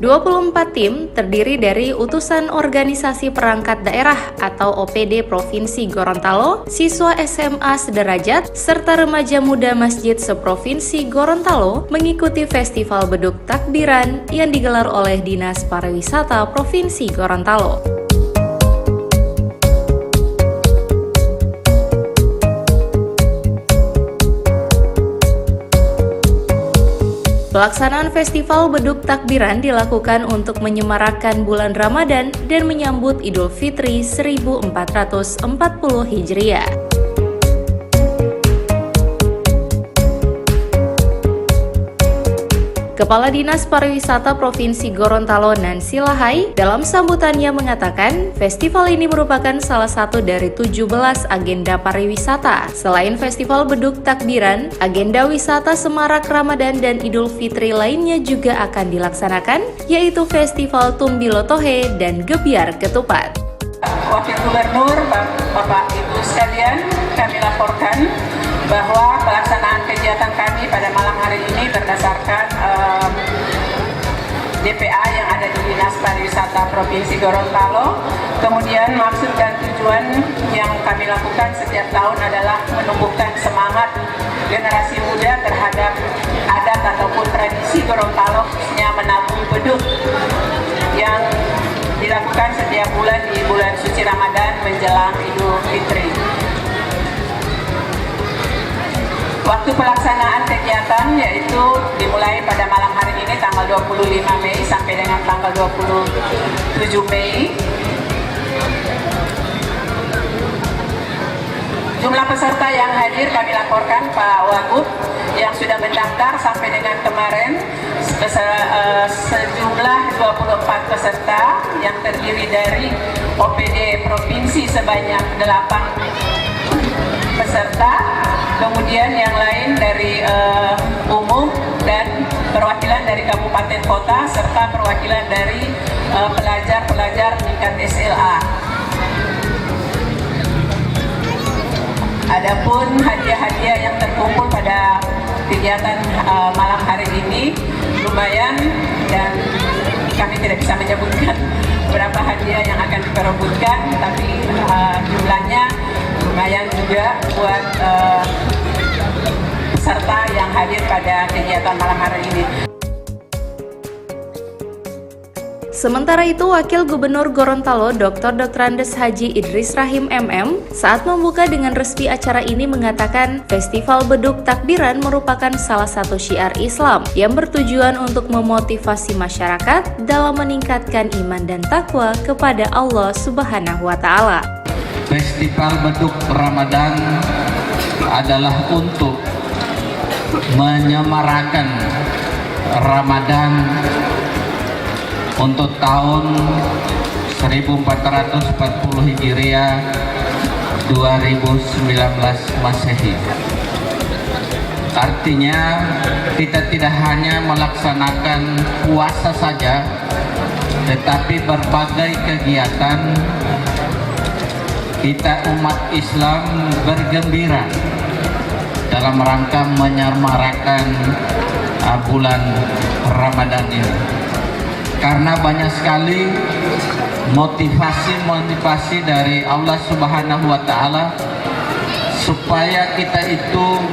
24 tim terdiri dari utusan organisasi perangkat daerah atau OPD Provinsi Gorontalo, siswa SMA sederajat, serta remaja muda masjid seprovinsi Gorontalo mengikuti Festival Beduk Takbiran yang digelar oleh Dinas Pariwisata Provinsi Gorontalo. Pelaksanaan Festival Beduk Takbiran dilakukan untuk menyemarakkan bulan Ramadan dan menyambut Idul Fitri 1440 Hijriah. Kepala Dinas Pariwisata Provinsi Gorontalo Nancy Lahai dalam sambutannya mengatakan festival ini merupakan salah satu dari 17 agenda pariwisata. Selain Festival Beduk Takbiran, agenda wisata Semarak Ramadan dan Idul Fitri lainnya juga akan dilaksanakan, yaitu Festival Tumbilo Tohe dan Gebiar Ketupat. Wakil Gubernur, Bapak Ibu sekalian, kami laporkan bahwa pelaksanaan kegiatan kami pada malam hari ini berdasarkan DPA yang ada di Dinas Pariwisata Provinsi Gorontalo. Kemudian maksud dan tujuan yang kami lakukan setiap tahun adalah menumbuhkan semangat generasi muda terhadap adat ataupun tradisi Gorontalo, khususnya menabung beduk yang dilakukan setiap bulan di bulan suci Ramadan menjelang Idul Fitri. Waktu pelaksanaan kegiatan yaitu dimulai pada malam hari ini tanggal 25 Mei sampai dengan tanggal 27 Mei. Jumlah peserta yang hadir kami laporkan Pak Wagub yang sudah mendaftar sampai dengan kemarin sejumlah 24 peserta yang terdiri dari OPD Provinsi sebanyak 8 peserta, kemudian yang lain dari umum dan perwakilan dari kabupaten kota serta perwakilan dari pelajar-pelajar tingkat SLA. Adapun hadiah-hadiah yang terkumpul pada kegiatan malam hari ini lumayan, dan kami tidak bisa menyebutkan berapa hadiah yang akan diperebutkan, tapi jumlahnya lumayan juga buat peserta yang hadir pada kegiatan malam hari ini. Sementara itu, Wakil Gubernur Gorontalo Dr. Andes Haji Idris Rahim MM saat membuka dengan resmi acara ini mengatakan Festival Beduk Takbiran merupakan salah satu syiar Islam yang bertujuan untuk memotivasi masyarakat dalam meningkatkan iman dan takwa kepada Allah Subhanahu wa Ta'ala. Festival Beduk Ramadan adalah untuk menyemarakan Ramadan untuk tahun 1440 Hijriah 2019 Masehi. Artinya kita tidak hanya melaksanakan puasa saja, tetapi berbagai kegiatan kita umat Islam bergembira dalam rangka menyemarakan bulan Ramadan ini. Karena banyak sekali motivasi dari Allah Subhanahu wa Ta'ala supaya kita itu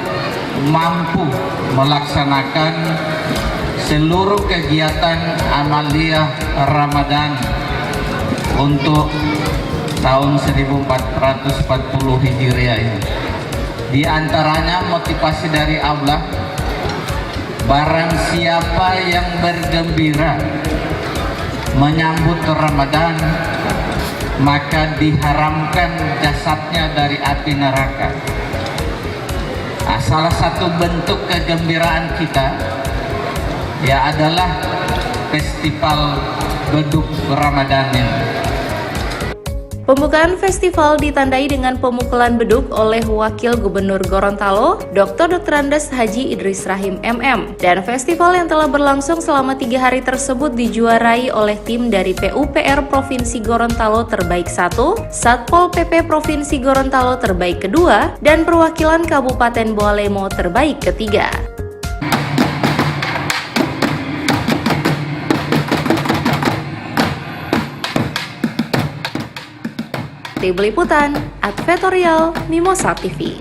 mampu melaksanakan seluruh kegiatan amaliyah Ramadan untuk tahun 1440 Hijriah ini. Di antaranya motivasi dari Allah, barang siapa yang bergembira menyambut Ramadan, maka diharamkan jasadnya dari api neraka. Salah satu bentuk kegembiraan kita ya adalah Festival Beduk Ramadan ini. Pembukaan festival ditandai dengan pemukulan beduk oleh Wakil Gubernur Gorontalo, Dr. Andes Haji Idris Rahim MM. Dan festival yang telah berlangsung selama 3 hari tersebut dijuarai oleh tim dari PUPR Provinsi Gorontalo terbaik 1, Satpol PP Provinsi Gorontalo terbaik kedua, dan perwakilan Kabupaten Boalemo terbaik ketiga. Tim Liputan, Advertorial, Mimosa TV.